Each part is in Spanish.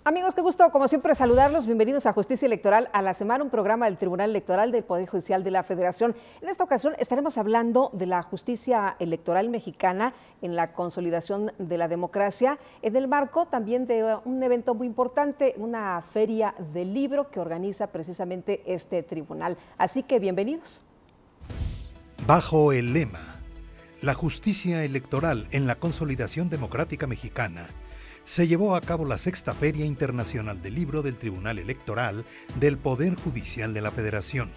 Amigos, qué gusto, como siempre, saludarlos. Bienvenidos a Justicia Electoral a la Semana, un programa del Tribunal Electoral del Poder Judicial de la Federación. En esta ocasión estaremos hablando de la justicia electoral mexicana en la consolidación de la democracia, en el marco también de un evento muy importante, una feria del libro que organiza precisamente este tribunal. Así que bienvenidos. Bajo el lema La justicia electoral en la consolidación democrática mexicana, se llevó a cabo la sexta Feria Internacional del Libro del Tribunal Electoral del Poder Judicial de la Federación.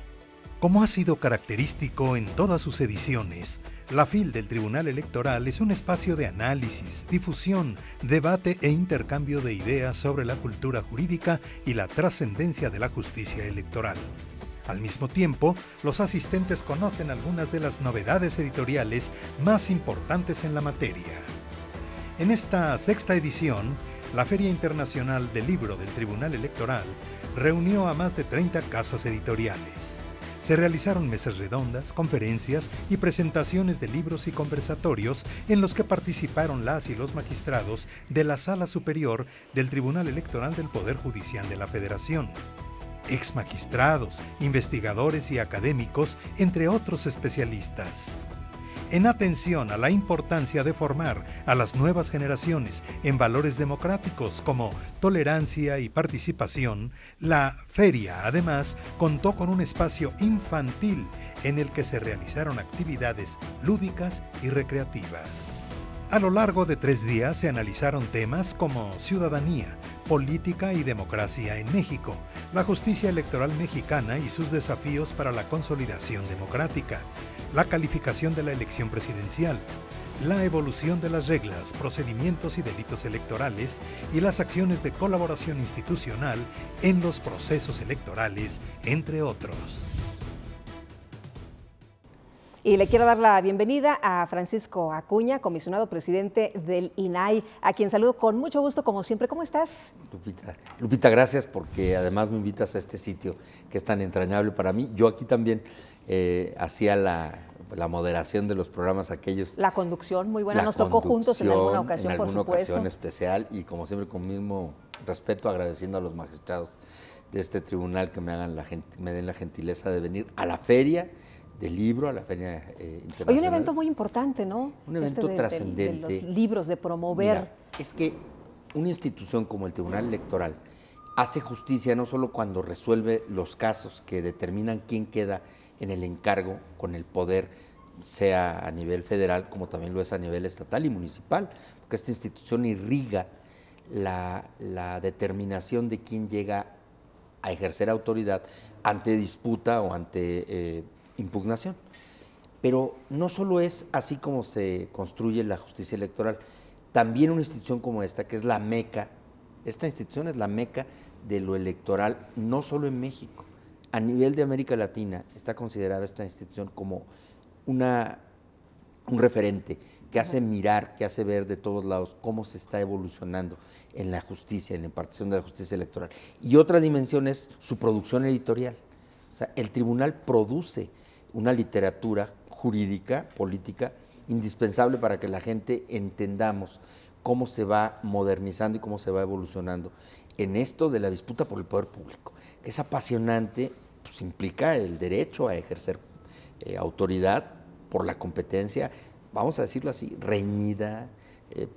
Como ha sido característico en todas sus ediciones, la FIL del Tribunal Electoral es un espacio de análisis, difusión, debate e intercambio de ideas sobre la cultura jurídica y la trascendencia de la justicia electoral. Al mismo tiempo, los asistentes conocen algunas de las novedades editoriales más importantes en la materia. En esta sexta edición, la Feria Internacional del Libro del Tribunal Electoral reunió a más de 30 casas editoriales. Se realizaron mesas redondas, conferencias y presentaciones de libros y conversatorios en los que participaron las y los magistrados de la Sala Superior del Tribunal Electoral del Poder Judicial de la Federación, exmagistrados, investigadores y académicos, entre otros especialistas. En atención a la importancia de formar a las nuevas generaciones en valores democráticos como tolerancia y participación, la feria además contó con un espacio infantil en el que se realizaron actividades lúdicas y recreativas. A lo largo de 3 días se analizaron temas como ciudadanía, política y democracia en México, la justicia electoral mexicana y sus desafíos para la consolidación democrática, la calificación de la elección presidencial, la evolución de las reglas, procedimientos y delitos electorales y las acciones de colaboración institucional en los procesos electorales, entre otros. Y le quiero dar la bienvenida a Francisco Acuña, comisionado presidente del INAI, a quien saludo con mucho gusto, como siempre. ¿Cómo estás? Lupita, gracias porque además me invitas a este sitio que es tan entrañable para mí. Yo aquí también hacía la moderación de los programas aquellos. La conducción, muy buena. Nos tocó juntos en alguna ocasión, por supuesto. En alguna ocasión especial y como siempre con mismo respeto agradeciendo a los magistrados de este tribunal que me den la gentileza de venir a la feria del libro, a la feria internacional. Hoy un evento muy importante, ¿no? Un evento trascendente. De los libros, de promover. Mira, es que una institución como el Tribunal Electoral hace justicia no solo cuando resuelve los casos que determinan quién queda en el encargo con el poder, sea a nivel federal como también lo es a nivel estatal y municipal, porque esta institución irriga la determinación de quién llega a ejercer autoridad ante disputa o ante impugnación. Pero no solo es así como se construye la justicia electoral, también una institución como esta, que es la meca, esta institución es la meca de lo electoral, no solo en México. A nivel de América Latina está considerada esta institución como un referente que hace mirar, que hace ver de todos lados cómo se está evolucionando en la justicia, en la impartición de la justicia electoral. Y otra dimensión es su producción editorial. O sea, el tribunal produce una literatura jurídica, política, indispensable para que la gente entendamos cómo se va modernizando y cómo se va evolucionando en esto de la disputa por el poder público, que es apasionante, pues implica el derecho a ejercer autoridad por la competencia, vamos a decirlo así, reñida,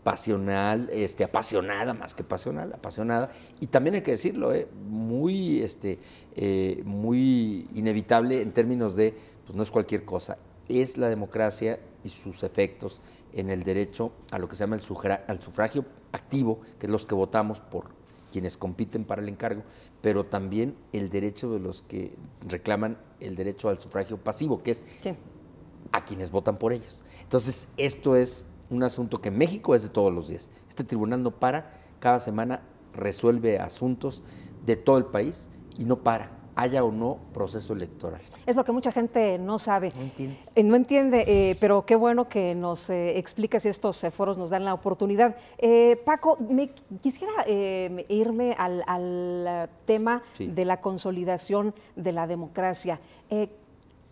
pasional, apasionada, más que pasional, apasionada, y también hay que decirlo, muy inevitable en términos de, pues no es cualquier cosa, es la democracia y sus efectos en el derecho a lo que se llama al sufragio activo, que es los que votamos por quienes compiten para el encargo, pero también el derecho de los que reclaman el derecho al sufragio pasivo, que es a quienes votan por ellos. Entonces, esto es un asunto que en México es de todos los días. Este tribunal no para, cada semana resuelve asuntos de todo el país y no para, haya o no proceso electoral. Es lo que mucha gente no sabe. No entiende. No entiende, pero qué bueno que nos expliques y estos foros nos dan la oportunidad. Paco, quisiera irme al tema de la consolidación de la democracia.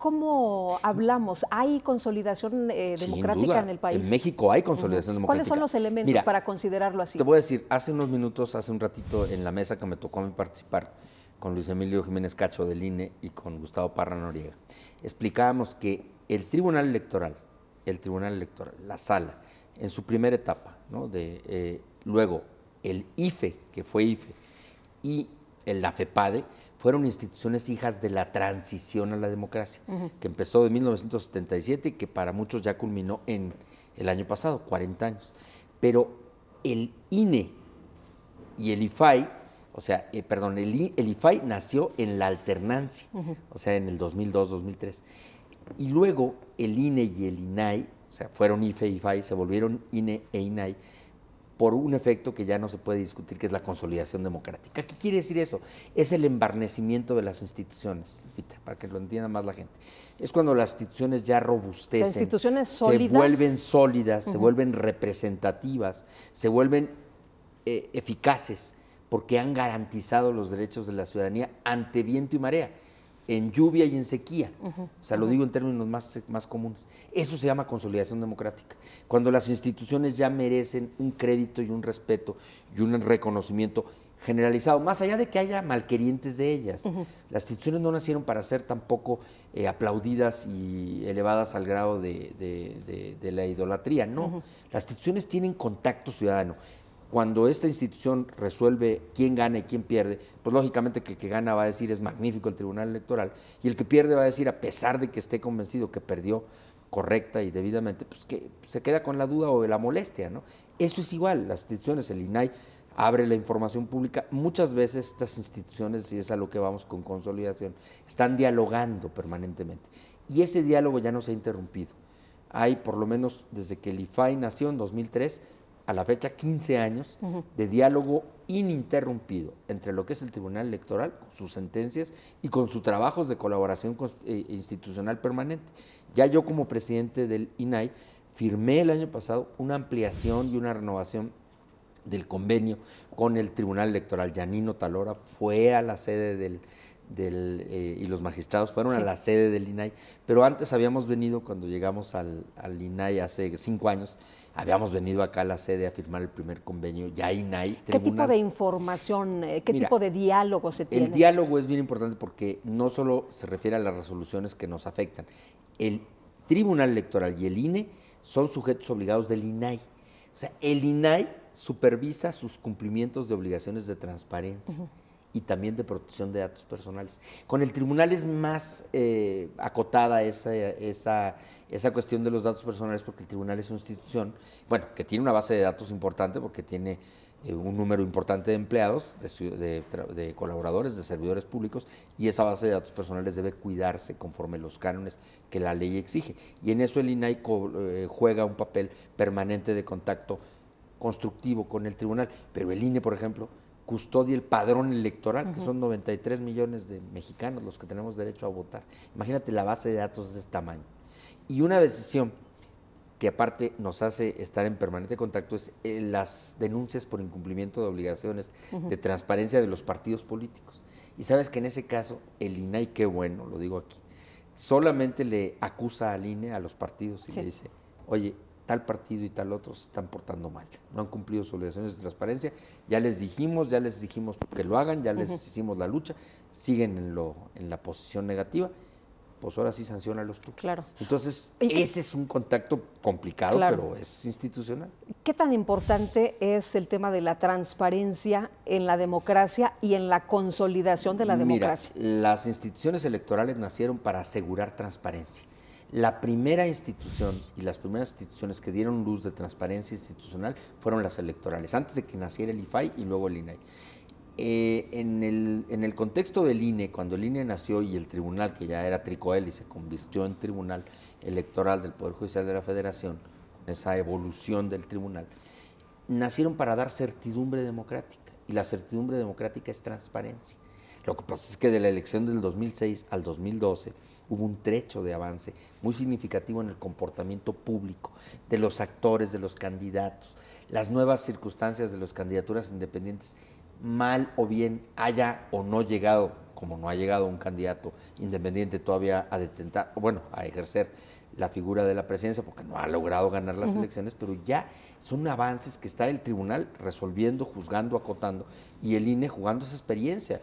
¿Cómo hablamos? ¿Hay consolidación democrática en el país? En México hay consolidación democrática. ¿Cuáles son los elementos para considerarlo así? Te voy a decir, hace unos minutos, hace un ratito, en la mesa que me tocó a mí participar con Luis Emilio Jiménez Cacho del INE y con Gustavo Parra Noriega, explicábamos que el Tribunal Electoral, la sala, en su primera etapa, ¿no? Luego el IFE, que fue IFE, y la FEPADE, fueron instituciones hijas de la transición a la democracia, que empezó de 1977 y que para muchos ya culminó en el año pasado, 40 años. Pero el INE y el IFAI, el IFAI nació en la alternancia, o sea, en el 2002-2003. Y luego el INE y el INAI, o sea, fueron IFE y IFAI, se volvieron INE e INAI, por un efecto que ya no se puede discutir, que es la consolidación democrática. ¿Qué quiere decir eso? Es el embarnecimiento de las instituciones, para que lo entienda más la gente. Es cuando las instituciones ya robustecen, instituciones sólidas, se vuelven sólidas, se vuelven representativas, se vuelven eficaces, porque han garantizado los derechos de la ciudadanía ante viento y marea, en lluvia y en sequía, o sea, lo digo en términos más comunes. Eso se llama consolidación democrática, cuando las instituciones ya merecen un crédito y un respeto y un reconocimiento generalizado, más allá de que haya malquerientes de ellas. Las instituciones no nacieron para ser tampoco aplaudidas y elevadas al grado de la idolatría, no. Las instituciones tienen contacto ciudadano. Cuando esta institución resuelve quién gana y quién pierde, pues lógicamente que el que gana va a decir es magnífico el Tribunal Electoral, y el que pierde va a decir, a pesar de que esté convencido que perdió correcta y debidamente, pues que se queda con la duda o la molestia, ¿no? Eso es igual, las instituciones, el INAI abre la información pública, muchas veces estas instituciones, y es a lo que vamos con consolidación, están dialogando permanentemente, y ese diálogo ya no se ha interrumpido. Hay, por lo menos desde que el IFAI nació en 2003, a la fecha 15 años de diálogo ininterrumpido entre lo que es el Tribunal Electoral, con sus sentencias y con sus trabajos de colaboración institucional permanente. Ya yo como presidente del INAI firmé el año pasado una ampliación y una renovación del convenio con el Tribunal Electoral. Yanino Talora fue a la sede y los magistrados fueron a la sede del INAI, pero antes habíamos venido, cuando llegamos al INAI hace 5 años, habíamos venido acá a la sede a firmar el primer convenio, ya INAI. ¿Qué tipo de información, tipo de diálogo se tiene? El diálogo es bien importante porque no solo se refiere a las resoluciones que nos afectan. El Tribunal Electoral y el INE son sujetos obligados del INAI. O sea, el INAI supervisa sus cumplimientos de obligaciones de transparencia y también de protección de datos personales. Con el tribunal es más acotada esa cuestión de los datos personales, porque el tribunal es una institución, bueno, que tiene una base de datos importante porque tiene un número importante de empleados, de colaboradores, de servidores públicos, y esa base de datos personales debe cuidarse conforme los cánones que la ley exige. Y en eso el INAI juega un papel permanente de contacto constructivo con el tribunal. Pero el INE, por ejemplo, custodia el padrón electoral, que son 93 millones de mexicanos los que tenemos derecho a votar. Imagínate la base de datos de ese tamaño. Y una decisión que aparte nos hace estar en permanente contacto es las denuncias por incumplimiento de obligaciones de transparencia de los partidos políticos. Y sabes que en ese caso el INAI, qué bueno, lo digo aquí, solamente le acusa al INE, a los partidos, y le dice, oye, tal partido y tal otro se están portando mal, no han cumplido sus obligaciones de transparencia, ya les dijimos que lo hagan, ya les hicimos la lucha, siguen en la posición negativa, pues ahora sí sanciónalos tú. Claro. Entonces, ese es un contacto complicado, pero es institucional. ¿Qué tan importante es el tema de la transparencia en la democracia y en la consolidación de la democracia? Las instituciones electorales nacieron para asegurar transparencia. La primera institución y las primeras instituciones que dieron luz de transparencia institucional fueron las electorales, antes de que naciera el IFAI y luego el INAI. En el contexto del INE, cuando el INE nació y el tribunal, que ya era Tricoel y se convirtió en Tribunal Electoral del Poder Judicial de la Federación, con esa evolución del tribunal, nacieron para dar certidumbre democrática, y la certidumbre democrática es transparencia. Lo que pasa es que de la elección del 2006 al 2012 hubo un trecho de avance muy significativo en el comportamiento público de los actores, de los candidatos, las nuevas circunstancias de las candidaturas independientes, mal o bien haya o no llegado como no ha llegado un candidato independiente todavía a detentar, bueno, a ejercer la figura de la presidencia, porque no ha logrado ganar las elecciones, pero ya son avances que está el tribunal resolviendo, juzgando, acotando, y el INE jugando esa experiencia.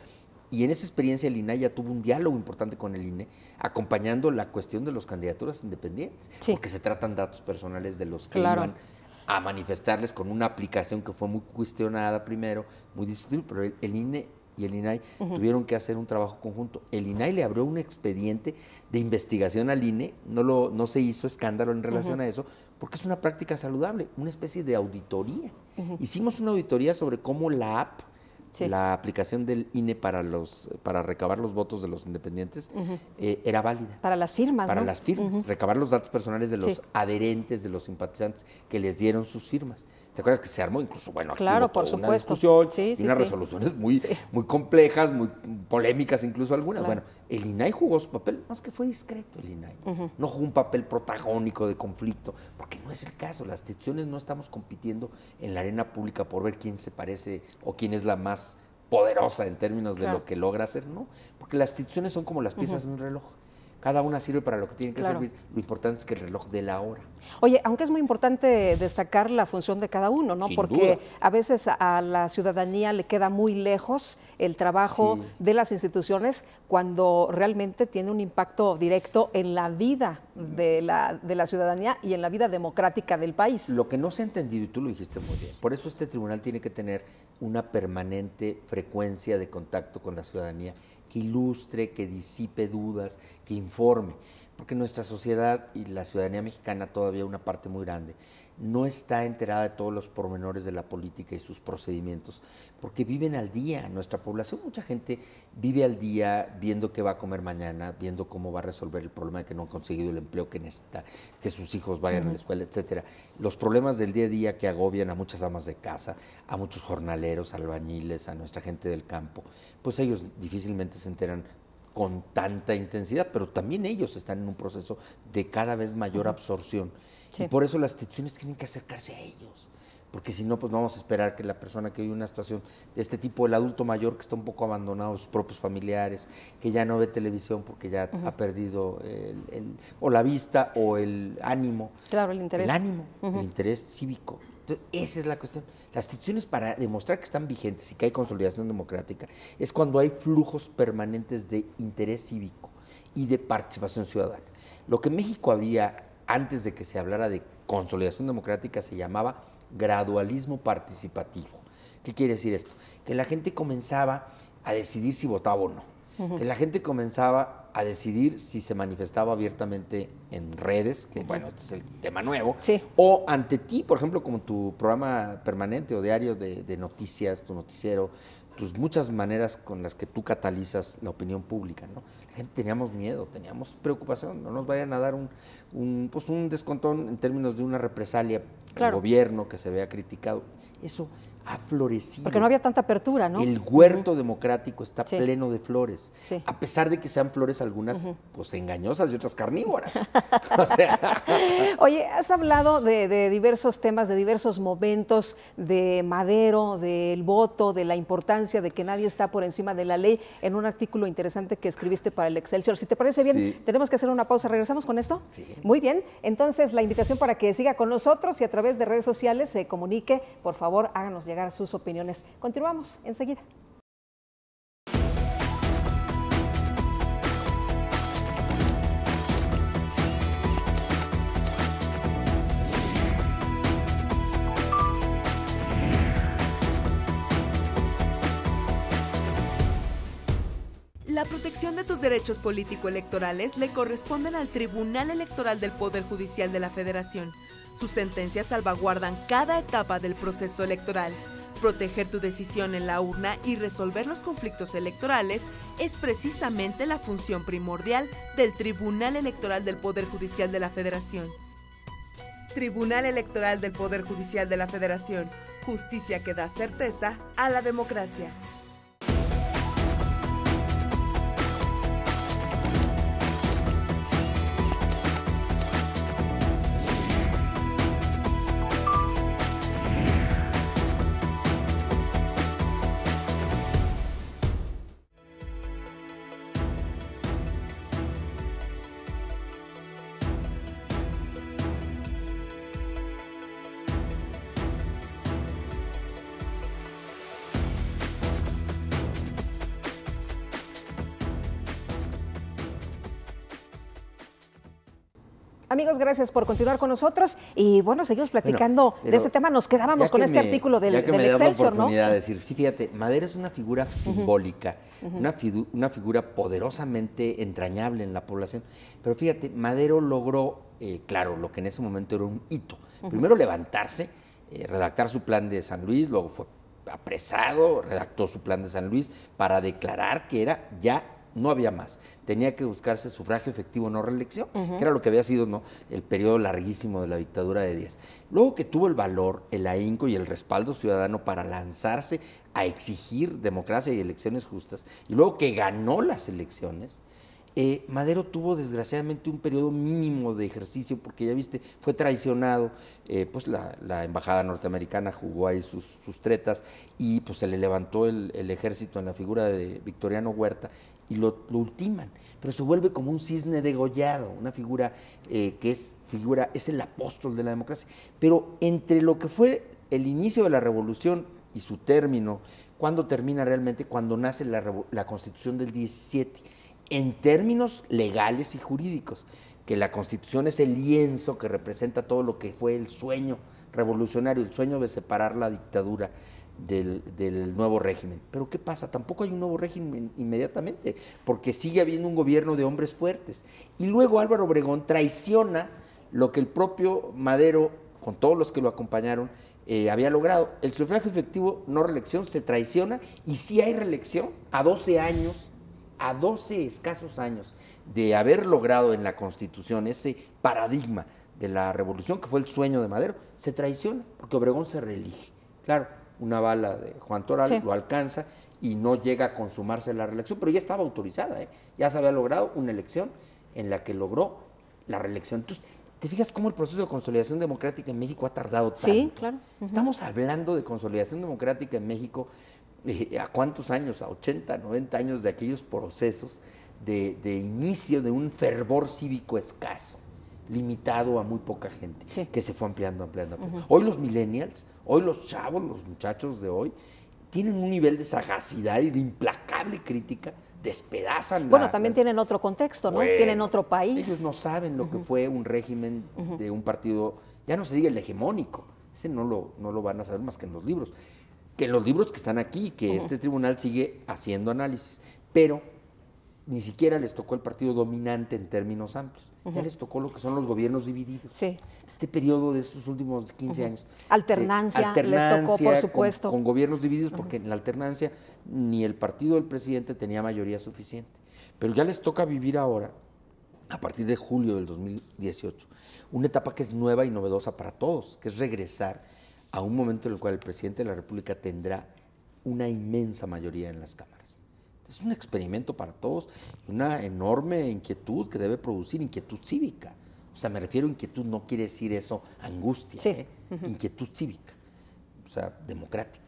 Y en esa experiencia el INAI ya tuvo un diálogo importante con el INE, acompañando la cuestión de las candidaturas independientes, porque se tratan datos personales de los que iban a manifestarles con una aplicación que fue muy cuestionada primero, muy discutible, pero el INE y el INAI tuvieron que hacer un trabajo conjunto. El INAI le abrió un expediente de investigación al INE, no se hizo escándalo en relación a eso, porque es una práctica saludable, una especie de auditoría. Hicimos una auditoría sobre cómo la app, la aplicación del INE para recabar los votos de los independientes era válida. Para las firmas, Para las firmas, recabar los datos personales de los adherentes, de los simpatizantes que les dieron sus firmas. ¿Te acuerdas que se armó incluso, bueno, aquí claro, hubo por toda una supuesto. discusión y unas resoluciones muy complejas, muy polémicas incluso algunas? Bueno, el INAI jugó su papel, más que fue discreto el INAI. No jugó un papel protagónico de conflicto, porque no es el caso. Las instituciones no estamos compitiendo en la arena pública por ver quién se parece o quién es la más poderosa en términos de lo que logra hacer, ¿no? Porque las instituciones son como las piezas de un reloj. Cada una sirve para lo que tiene que servir. Lo importante es que el reloj dé la hora. Oye, aunque es muy importante destacar la función de cada uno, ¿no? Porque a veces a la ciudadanía le queda muy lejos el trabajo de las instituciones cuando realmente tiene un impacto directo en la vida de la ciudadanía y en la vida democrática del país. Lo que no se ha entendido, y tú lo dijiste muy bien, por eso este tribunal tiene que tener una permanente frecuencia de contacto con la ciudadanía, que ilustre, que disipe dudas, que informe, porque nuestra sociedad y la ciudadanía mexicana, todavía una parte muy grande, no está enterada de todos los pormenores de la política y sus procedimientos, porque viven al día. Nuestra población, mucha gente vive al día viendo qué va a comer mañana, viendo cómo va a resolver el problema de que no han conseguido el empleo que necesita, que sus hijos vayan a la escuela, etcétera. Los problemas del día a día que agobian a muchas amas de casa, a muchos jornaleros, albañiles, a nuestra gente del campo, pues ellos difícilmente se enteran con tanta intensidad, pero también ellos están en un proceso de cada vez mayor absorción. Y por eso las instituciones tienen que acercarse a ellos, porque si no, pues no vamos a esperar que la persona que vive una situación de este tipo, el adulto mayor que está un poco abandonado de sus propios familiares, que ya no ve televisión porque ya ha perdido o la vista o el ánimo. Claro, el interés. El ánimo, el interés cívico. Entonces, esa es la cuestión. Las instituciones, para demostrar que están vigentes y que hay consolidación democrática, es cuando hay flujos permanentes de interés cívico y de participación ciudadana. Lo que México había antes de que se hablara de consolidación democrática se llamaba gradualismo participativo. ¿Qué quiere decir esto? Que la gente comenzaba a decidir si votaba o no, que la gente comenzaba a decidir si se manifestaba abiertamente en redes, que bueno, este es el tema nuevo, o ante ti, por ejemplo, como tu programa permanente o diario de noticias, tu noticiero, tus muchas maneras con las que tú catalizas la opinión pública, ¿no? La gente teníamos miedo, teníamos preocupación, no nos vayan a dar un descontón en términos de una represalia del gobierno que se vea criticado. Eso ha florecido. Porque no había tanta apertura, ¿no? El huerto democrático está pleno de flores, a pesar de que sean flores algunas pues engañosas y otras carnívoras. O sea. Oye, has hablado de diversos temas, de diversos momentos, de Madero, del voto, de la importancia de que nadie está por encima de la ley, en un artículo interesante que escribiste para el Excelsior. Si te parece bien, tenemos que hacer una pausa. ¿Regresamos con esto? Sí. Muy bien. Entonces, la invitación para que siga con nosotros y a través de redes sociales se comunique. Por favor, háganos llegar sus opiniones. Continuamos enseguida. La protección de tus derechos político-electorales le corresponden al Tribunal Electoral del Poder Judicial de la Federación. Sus sentencias salvaguardan cada etapa del proceso electoral. Proteger tu decisión en la urna y resolver los conflictos electorales es precisamente la función primordial del Tribunal Electoral del Poder Judicial de la Federación. Tribunal Electoral del Poder Judicial de la Federación. Justicia que da certeza a la democracia. Amigos, gracias por continuar con nosotros y bueno, seguimos platicando de este tema. Nos quedábamos con este artículo del Excelsior, ¿no? De decir, sí, fíjate, Madero es una figura simbólica, una figura poderosamente entrañable en la población, pero fíjate, Madero logró, claro, lo que en ese momento era un hito. Primero levantarse, redactar su plan de San Luis, luego fue apresado, redactó su plan de San Luis para declarar que era ya no había más. Tenía que buscarse sufragio efectivo, no reelección, que era lo que había sido, ¿no?, el periodo larguísimo de la dictadura de Díaz. Luego que tuvo el valor, el ahínco y el respaldo ciudadano para lanzarse a exigir democracia y elecciones justas, y luego que ganó las elecciones, Madero tuvo desgraciadamente un periodo mínimo de ejercicio porque ya viste, fue traicionado, pues la embajada norteamericana jugó ahí sus tretas y pues se le levantó el ejército en la figura de Victoriano Huerta y lo ultiman, pero se vuelve como un cisne degollado, una figura que es el apóstol de la democracia. Pero entre lo que fue el inicio de la revolución y su término, ¿cuándo termina realmente? Cuando nace la Constitución del 17, en términos legales y jurídicos, que la Constitución es el lienzo que representa todo lo que fue el sueño revolucionario, el sueño de separar la dictadura del nuevo régimen. Pero ¿qué pasa? Tampoco hay un nuevo régimen inmediatamente, porque sigue habiendo un gobierno de hombres fuertes. Y luego Álvaro Obregón traiciona lo que el propio Madero, con todos los que lo acompañaron, había logrado. El sufragio efectivo, no reelección, se traiciona y sí hay reelección a 12 años, a 12 escasos años de haber logrado en la Constitución ese paradigma de la revolución, que fue el sueño de Madero, se traiciona porque Obregón se reelige. Claro, una bala de Juan Toral lo alcanza y no llega a consumarse la reelección, pero ya estaba autorizada, ya se había logrado una elección en la que logró la reelección. Entonces, ¿te fijas cómo el proceso de consolidación democrática en México ha tardado tanto? Sí, claro. Estamos hablando de consolidación democrática en México, ¿a cuántos años? A 80, 90 años de aquellos procesos de inicio de un fervor cívico escaso, limitado a muy poca gente, que se fue ampliando. Hoy los millennials, hoy los chavos, los muchachos de hoy, tienen un nivel de sagacidad y de implacable crítica, despedazan. Bueno, también tienen otro contexto, ¿no? Bueno, tienen otro país. Ellos no saben lo que fue un régimen de un partido, ya no se diga el hegemónico, ese no lo van a saber más que en los libros. Que los libros que están aquí, que este tribunal sigue haciendo análisis, pero ni siquiera les tocó el partido dominante en términos amplios, ya les tocó lo que son los gobiernos divididos. Sí. Este periodo de estos últimos 15 años. Alternancia les tocó, por supuesto. Con gobiernos divididos, porque en la alternancia ni el partido del presidente tenía mayoría suficiente. Pero ya les toca vivir ahora, a partir de julio del 2018, una etapa que es nueva y novedosa para todos, que es regresar a un momento en el cual el presidente de la República tendrá una inmensa mayoría en las cámaras. Es un experimento para todos, una enorme inquietud que debe producir, inquietud cívica. O sea, me refiero a inquietud, no quiere decir eso angustia, inquietud cívica, o sea, democrática.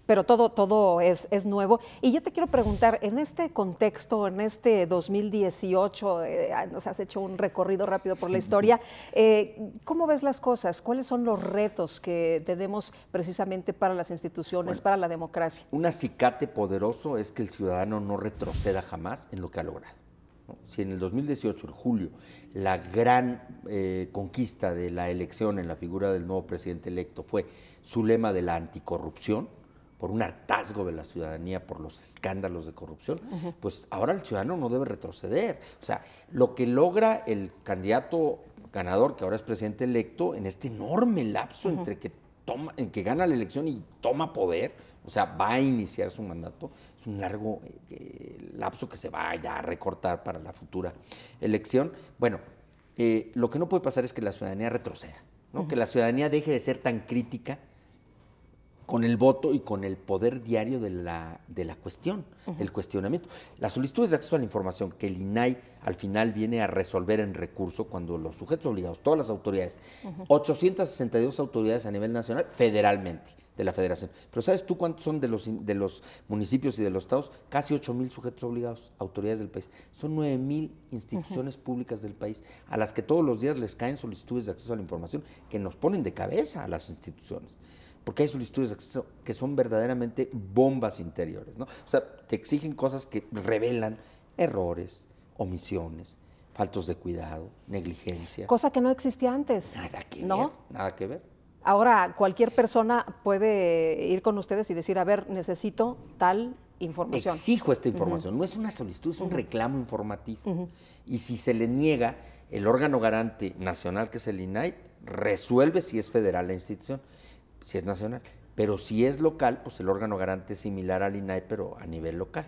Pero todo es nuevo. Y yo te quiero preguntar, en este contexto, en este 2018, nos has hecho un recorrido rápido por la historia, ¿cómo ves las cosas? ¿Cuáles son los retos que tenemos precisamente para las instituciones, para la democracia? Un acicate poderoso es que el ciudadano no retroceda jamás en lo que ha logrado, ¿no? Si en el 2018, en julio, la gran conquista de la elección en la figura del nuevo presidente electo fue su lema de la anticorrupción, por un hartazgo de la ciudadanía por los escándalos de corrupción, pues ahora el ciudadano no debe retroceder. O sea, lo que logra el candidato ganador, que ahora es presidente electo, en este enorme lapso entre en que gana la elección y toma poder, o sea, va a iniciar su mandato, es un largo lapso que se va ya a recortar para la futura elección. Bueno, lo que no puede pasar es que la ciudadanía retroceda, ¿no? Que la ciudadanía deje de ser tan crítica con el voto y con el poder diario de la cuestión, del cuestionamiento. Las solicitudes de acceso a la información que el INAI al final viene a resolver en recurso cuando los sujetos obligados, todas las autoridades, 862 autoridades a nivel nacional, federalmente, de la federación. Pero ¿sabes tú cuántos son de los municipios y de los estados? Casi 8,000 sujetos obligados, autoridades del país. Son 9,000 instituciones públicas del país a las que todos los días les caen solicitudes de acceso a la información que nos ponen de cabeza a las instituciones. Porque hay solicitudes de acceso que son verdaderamente bombas interiores, ¿no? O sea, te exigen cosas que revelan errores, omisiones, faltos de cuidado, negligencia. Cosa que no existía antes. Nada que ¿no? ver, nada que ver. Ahora, cualquier persona puede ir con ustedes y decir, a ver, necesito tal información. Exijo esta información. No es una solicitud, es un reclamo informativo. Y si se le niega, el órgano garante nacional, que es el INAI, resuelve si es federal la institución, si es nacional. Pero si es local, pues el órgano garante es similar al INAI, pero a nivel local.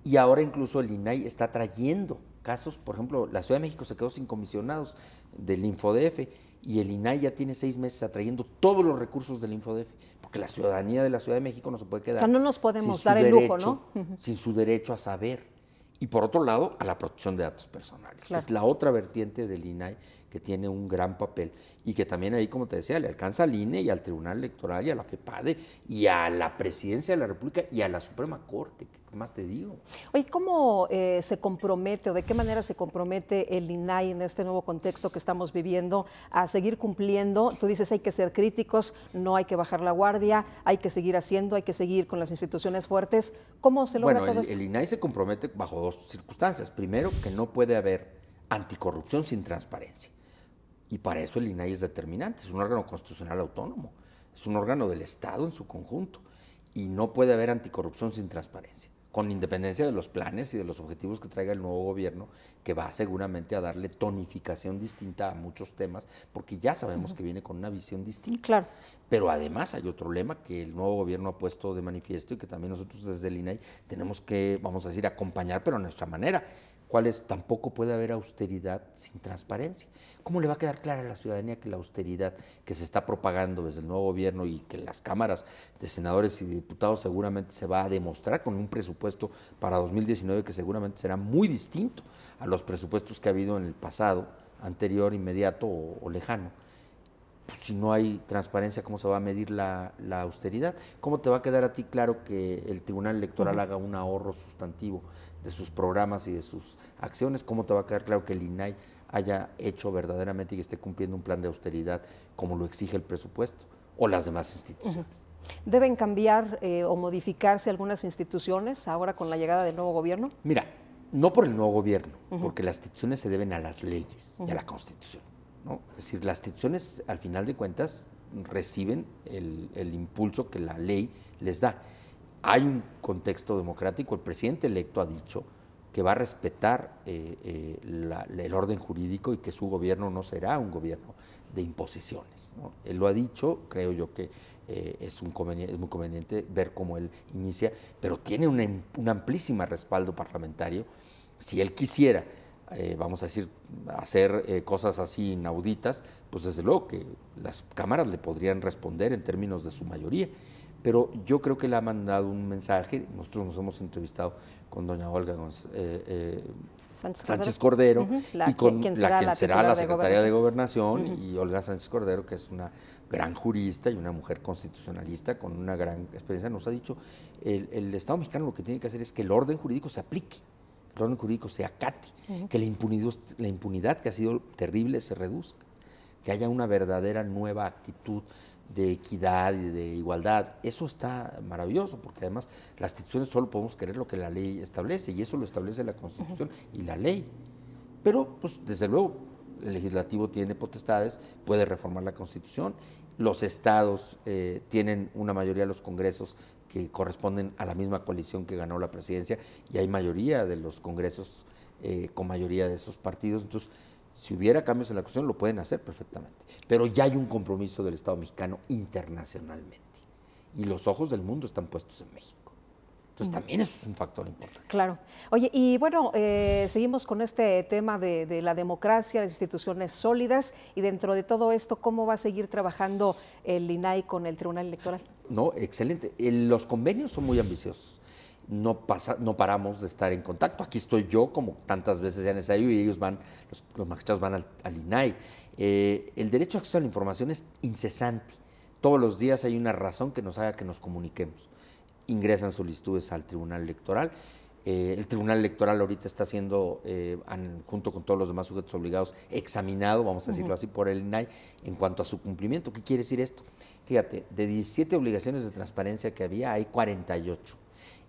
Y ahora incluso el INAI está trayendo casos, por ejemplo, la Ciudad de México se quedó sin comisionados del InfoDF y el INAI ya tiene 6 meses atrayendo todos los recursos del InfoDF, porque la ciudadanía de la Ciudad de México no se puede quedar. O sea, no nos podemos dar el lujo, ¿no? Sin su derecho a saber. Y por otro lado, a la protección de datos personales. Claro. Es la otra vertiente del INAI que tiene un gran papel y que también ahí, como te decía, le alcanza al INE y al Tribunal Electoral y a la FEPADE y a la Presidencia de la República y a la Suprema Corte. ¿Qué más te digo? Oye, ¿cómo se compromete o de qué manera se compromete el INAI en este nuevo contexto que estamos viviendo a seguir cumpliendo? Tú dices, hay que ser críticos, no hay que bajar la guardia, hay que seguir haciendo, hay que seguir con las instituciones fuertes. ¿Cómo se logra todo esto? El INAI se compromete bajo 2 circunstancias. Primero, que no puede haber anticorrupción sin transparencia. Y para eso el INAI es determinante, es un órgano constitucional autónomo, es un órgano del Estado en su conjunto y no puede haber anticorrupción sin transparencia, con independencia de los planes y de los objetivos que traiga el nuevo gobierno, que va seguramente a darle tonificación distinta a muchos temas, porque ya sabemos que viene con una visión distinta. Claro. Pero además hay otro lema que el nuevo gobierno ha puesto de manifiesto y que también nosotros desde el INAI tenemos que, vamos a decir, acompañar, pero a nuestra manera. ¿Cuál es? Tampoco puede haber austeridad sin transparencia. ¿Cómo le va a quedar clara a la ciudadanía que la austeridad que se está propagando desde el nuevo gobierno y que las cámaras de senadores y diputados seguramente se va a demostrar con un presupuesto para 2019 que seguramente será muy distinto a los presupuestos que ha habido en el pasado, anterior, inmediato o lejano? Pues si no hay transparencia, ¿cómo se va a medir la austeridad? ¿Cómo te va a quedar a ti claro que el Tribunal Electoral haga un ahorro sustantivo de sus programas y de sus acciones? ¿Cómo te va a quedar claro que el INAI haya hecho verdaderamente y esté cumpliendo un plan de austeridad como lo exige el presupuesto o las demás instituciones? ¿Deben cambiar o modificarse algunas instituciones ahora con la llegada del nuevo gobierno? Mira, no por el nuevo gobierno, porque las instituciones se deben a las leyes y a la Constitución, ¿no? Es decir, las instituciones, al final de cuentas, reciben el impulso que la ley les da. Hay un contexto democrático, el presidente electo ha dicho que va a respetar el orden jurídico y que su gobierno no será un gobierno de imposiciones, ¿no? Él lo ha dicho, creo yo que es muy conveniente ver cómo él inicia, pero tiene un amplísimo respaldo parlamentario. Si él quisiera, vamos a decir, hacer cosas así inauditas, pues desde luego que las cámaras le podrían responder en términos de su mayoría. Pero yo creo que le ha mandado un mensaje. Nosotros nos hemos entrevistado con doña Olga Sánchez Cordero y con quien será la secretaria de Gobernación y Olga Sánchez Cordero, que es una gran jurista y una mujer constitucionalista con una gran experiencia, nos ha dicho el Estado mexicano lo que tiene que hacer es que el orden jurídico se aplique, el orden jurídico se acate, que la impunidad que ha sido terrible se reduzca, que haya una verdadera nueva actitud de equidad y de igualdad. Eso está maravilloso, porque además las instituciones solo podemos querer lo que la ley establece, y eso lo establece la Constitución y la ley. Pero, pues, desde luego, el legislativo tiene potestades, puede reformar la Constitución, los estados tienen una mayoría de los congresos que corresponden a la misma coalición que ganó la presidencia, y hay mayoría de los congresos con mayoría de esos partidos. Entonces, si hubiera cambios en la Constitución, lo pueden hacer perfectamente. Pero ya hay un compromiso del Estado mexicano internacionalmente. Y los ojos del mundo están puestos en México. Entonces, también eso es un factor importante. Claro. Oye, y bueno, seguimos con este tema de la democracia, las instituciones sólidas, y dentro de todo esto, ¿cómo va a seguir trabajando el INAI con el Tribunal Electoral? No, excelente. Los convenios son muy ambiciosos. No paramos de estar en contacto. Aquí estoy yo, como tantas veces sea necesario, y ellos van, los magistrados van al INAI. El derecho a acceso a la información es incesante. Todos los días hay una razón que nos haga que nos comuniquemos. Ingresan solicitudes al Tribunal Electoral. El Tribunal Electoral ahorita está siendo, junto con todos los demás sujetos obligados, examinado, vamos a decirlo así, por el INAI en cuanto a su cumplimiento. ¿Qué quiere decir esto? Fíjate, de 17 obligaciones de transparencia que había, hay 48.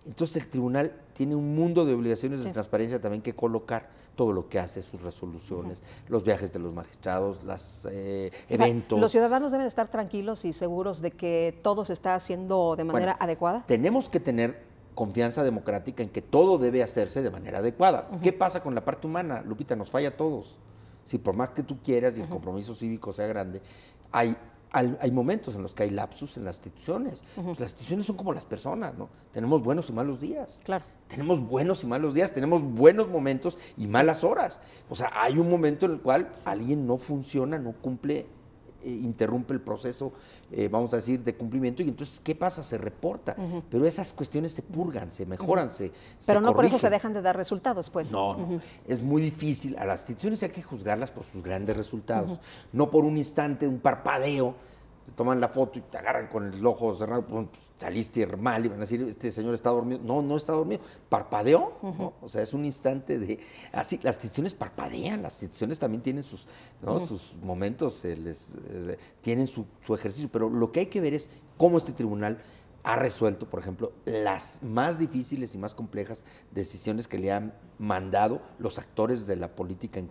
Entonces el tribunal tiene un mundo de obligaciones de transparencia también que colocar, todo lo que hace, sus resoluciones, los viajes de los magistrados, los eventos. ¿Los ciudadanos deben estar tranquilos y seguros de que todo se está haciendo de manera adecuada? Tenemos que tener confianza democrática en que todo debe hacerse de manera adecuada. ¿Qué pasa con la parte humana? Lupita, nos falla a todos. Si por más que tú quieras y el compromiso cívico sea grande, hay momentos en los que hay lapsus en las instituciones. Pues las instituciones son como las personas, ¿no? Tenemos buenos y malos días. Claro. Tenemos buenos y malos días, tenemos buenos momentos y malas horas. O sea, hay un momento en el cual alguien no funciona, no cumple, interrumpe el proceso, vamos a decir, de cumplimiento, y entonces, ¿qué pasa? Se reporta. Pero esas cuestiones se purgan, se mejoran, Pero no corrigen. por eso se dejan de dar resultados, pues. No, es muy difícil. A las instituciones hay que juzgarlas por sus grandes resultados, no por un instante, un parpadeo. Te toman la foto y te agarran con el ojo cerrado, pues saliste mal y van a decir, este señor está dormido. No, no está dormido. ¿Parpadeó? ¿No? O sea, es un instante de... Así, las instituciones parpadean, las instituciones también tienen sus, ¿no? sus momentos, tienen su ejercicio, pero lo que hay que ver es cómo este tribunal ha resuelto, por ejemplo, las más difíciles y más complejas decisiones que le han mandado los actores de la política en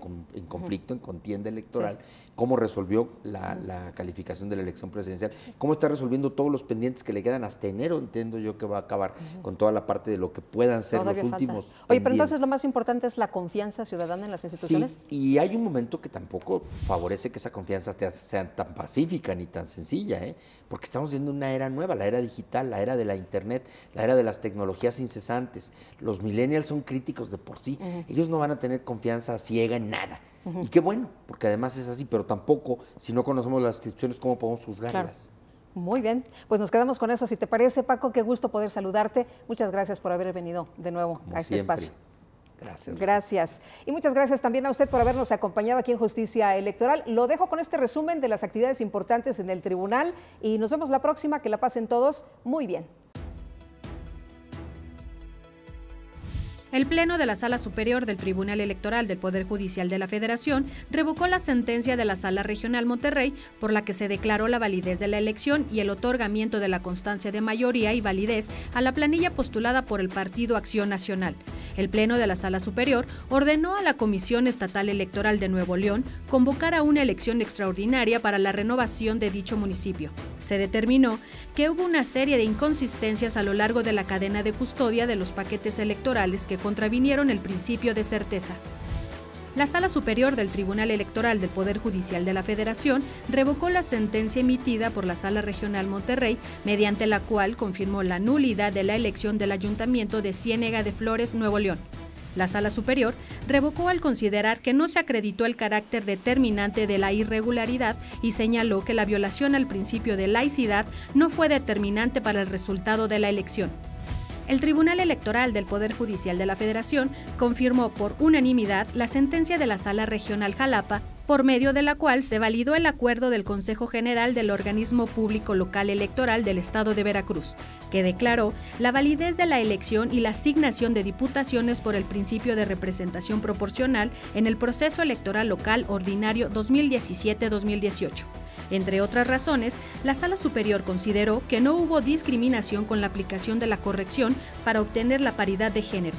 conflicto, en contienda electoral, cómo resolvió la calificación de la elección presidencial, cómo está resolviendo todos los pendientes que le quedan hasta enero, entiendo yo que va a acabar con toda la parte de lo que puedan ser Todavía los falta. últimos Oye, pendientes. pero entonces lo más importante es la confianza ciudadana en las instituciones. Sí, y hay un momento que tampoco favorece que esa confianza sea tan pacífica ni tan sencilla, porque estamos viendo una era nueva, la era digital, la era de la internet, la era de las tecnologías incesantes. Los millennials son críticos de por sí, ellos no van a tener confianza ciega en nada. Y qué bueno, porque además es así, pero tampoco, si no conocemos las instituciones, ¿cómo podemos juzgarlas? Claro. Muy bien, pues nos quedamos con eso. Si te parece, Paco, qué gusto poder saludarte. Muchas gracias por haber venido de nuevo Como a este siempre. espacio. Gracias. Gracias. Y muchas gracias también a usted por habernos acompañado aquí en Justicia Electoral. Lo dejo con este resumen de las actividades importantes en el tribunal y nos vemos la próxima. Que la pasen todos muy bien. El Pleno de la Sala Superior del Tribunal Electoral del Poder Judicial de la Federación revocó la sentencia de la Sala Regional Monterrey por la que se declaró la validez de la elección y el otorgamiento de la constancia de mayoría y validez a la planilla postulada por el Partido Acción Nacional. El Pleno de la Sala Superior ordenó a la Comisión Estatal Electoral de Nuevo León convocar a una elección extraordinaria para la renovación de dicho municipio. Se determinó que hubo una serie de inconsistencias a lo largo de la cadena de custodia de los paquetes electorales que contravinieron el principio de certeza. La Sala Superior del Tribunal Electoral del Poder Judicial de la Federación revocó la sentencia emitida por la Sala Regional Monterrey, mediante la cual confirmó la nulidad de la elección del Ayuntamiento de Ciénega de Flores, Nuevo León. La Sala Superior revocó al considerar que no se acreditó el carácter determinante de la irregularidad y señaló que la violación al principio de laicidad no fue determinante para el resultado de la elección. El Tribunal Electoral del Poder Judicial de la Federación confirmó por unanimidad la sentencia de la Sala Regional Jalapa, por medio de la cual se validó el acuerdo del Consejo General del Organismo Público Local Electoral del Estado de Veracruz, que declaró la validez de la elección y la asignación de diputaciones por el principio de representación proporcional en el proceso electoral local ordinario 2017-2018. Entre otras razones, la Sala Superior consideró que no hubo discriminación con la aplicación de la corrección para obtener la paridad de género.